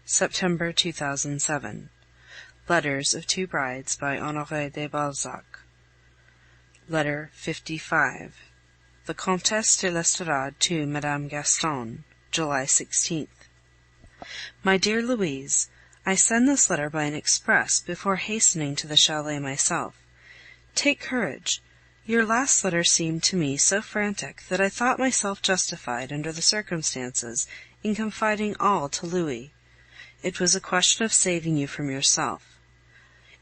September 2007. Letters of Two Brides by Honoré de Balzac. Letter 55. The Comtesse de l'Estorade to Madame Gaston, July 16th. My dear Louise, I send this letter by an express before hastening to the chalet myself. Take courage. Your last letter seemed to me so frantic that I thought myself justified, under the circumstances, in confiding all to Louis. It was a question of saving you from yourself.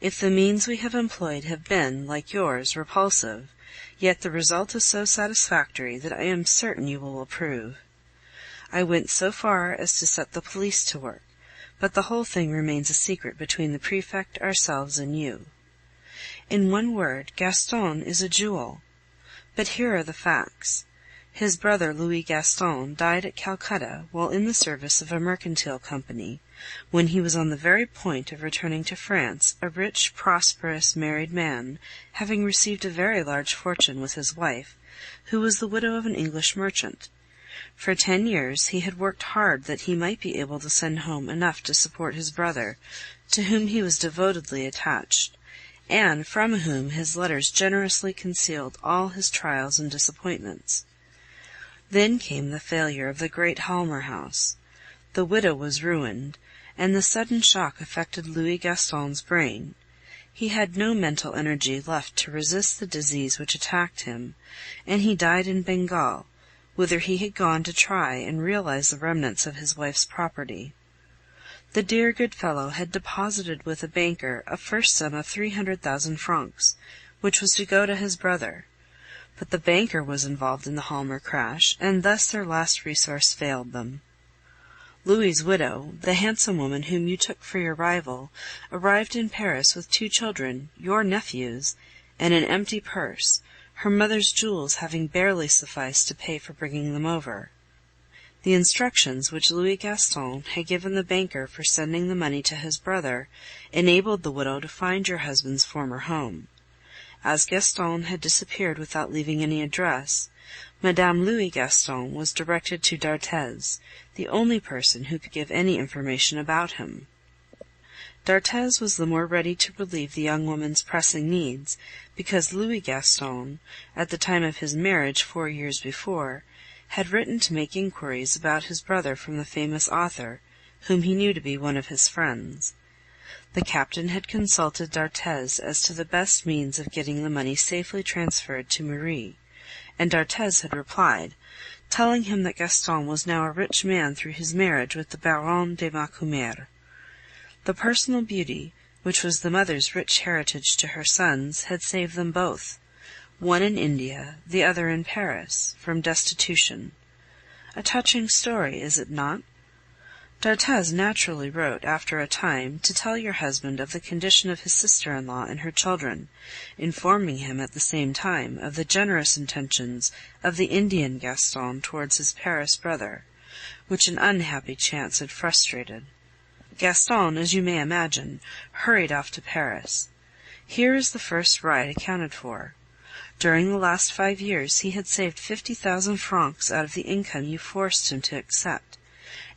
If the means we have employed have been, like yours, repulsive, yet the result is so satisfactory that I am certain you will approve. I went so far as to set the police to work, but the whole thing remains a secret between the prefect, ourselves, and you. In one word, Gaston is a jewel. But here are the facts. His brother Louis Gaston died at Calcutta while in the service of a mercantile company, when he was on the very point of returning to France, a rich, prosperous, married man, having received a very large fortune with his wife, who was the widow of an English merchant. For 10 years he had worked hard that he might be able to send home enough to support his brother, to whom he was devotedly attached, and from whom his letters generously concealed all his trials and disappointments. Then came the failure of the great Halmer house. The widow was ruined, and the sudden shock affected Louis Gaston's brain. He had no mental energy left to resist the disease which attacked him, and he died in Bengal, whither he had gone to try and realize the remnants of his wife's property. The dear good fellow had deposited with a banker a first sum of 300,000 francs, which was to go to his brother. But the banker was involved in the Halmer crash, and thus their last resource failed them. Louis's widow, the handsome woman whom you took for your rival, arrived in Paris with 2 children, your nephews, and an empty purse, her mother's jewels having barely sufficed to pay for bringing them over. The instructions which Louis Gaston had given the banker for sending the money to his brother enabled the widow to find your husband's former home. As Gaston had disappeared without leaving any address, Madame Louis Gaston was directed to d'Arthez, the only person who could give any information about him. D'Arthez was the more ready to relieve the young woman's pressing needs, because Louis Gaston, at the time of his marriage 4 years before, had written to make inquiries about his brother from the famous author, whom he knew to be one of his friends. The captain had consulted d'Arthez as to the best means of getting the money safely transferred to Marie, and d'Arthez had replied, telling him that Gaston was now a rich man through his marriage with the Baronne de Macumer. The personal beauty, which was the mother's rich heritage to her sons, had saved them both, one in India, the other in Paris, from destitution. A touching story, is it not? D'Arthez naturally wrote, after a time, to tell your husband of the condition of his sister-in-law and her children, informing him at the same time of the generous intentions of the Indian Gaston towards his Paris brother, which an unhappy chance had frustrated. Gaston, as you may imagine, hurried off to Paris. Here is the first ride accounted for. During the last 5 years he had saved 50,000 francs out of the income you forced him to accept,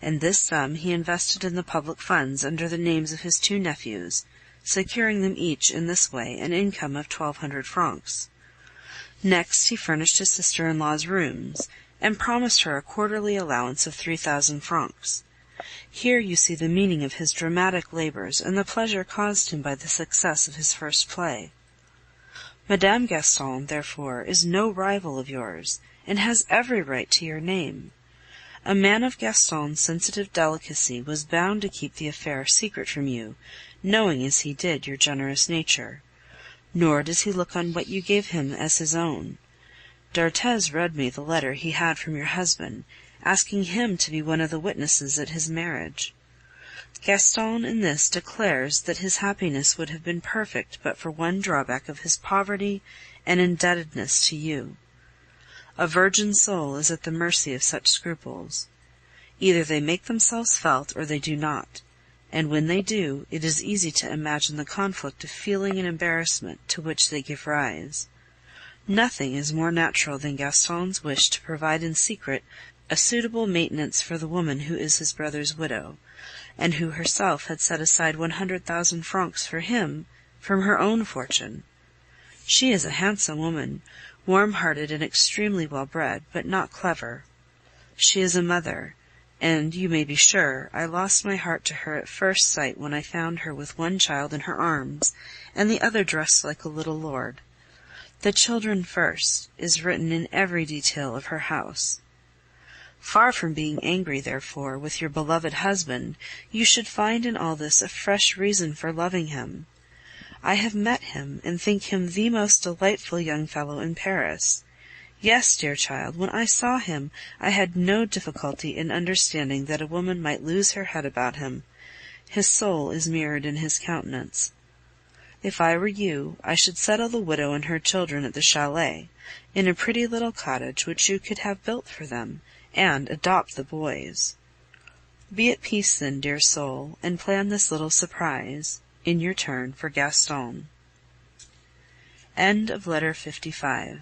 and this sum he invested in the public funds under the names of his 2 nephews, securing them each in this way an income of 1,200 francs. Next he furnished his sister-in-law's rooms, and promised her a quarterly allowance of 3,000 francs. Here you see the meaning of his dramatic labors and the pleasure caused him by the success of his first play. Madame Gaston, therefore, is no rival of yours, and has every right to your name. A man of Gaston's sensitive delicacy was bound to keep the affair secret from you, knowing as he did your generous nature. Nor does he look on what you gave him as his own. D'Arthez read me the letter he had from your husband, asking him to be one of the witnesses at his marriage. Gaston in this declares that his happiness would have been perfect but for one drawback of his poverty and indebtedness to you. A virgin soul is at the mercy of such scruples. Either they make themselves felt or they do not, and when they do, it is easy to imagine the conflict of feeling and embarrassment to which they give rise. Nothing is more natural than Gaston's wish to provide in secret a suitable maintenance for the woman who is his brother's widow, and who herself had set aside 100,000 francs for him from her own fortune. She is a handsome woman, warm-hearted and extremely well-bred, but not clever. She is a mother, and, you may be sure, I lost my heart to her at first sight when I found her with one child in her arms, and the other dressed like a little lord. "The children first" is written in every detail of her house. Far from being angry, therefore, with your beloved husband, you should find in all this a fresh reason for loving him. I have met him, and think him the most delightful young fellow in Paris. Yes, dear child, when I saw him, I had no difficulty in understanding that a woman might lose her head about him. His soul is mirrored in his countenance. If I were you, I should settle the widow and her children at the chalet, in a pretty little cottage which you could have built for them, and adopt the boys. Be at peace then, dear soul, and plan this little surprise, in your turn, for Gaston. End of Letter 55.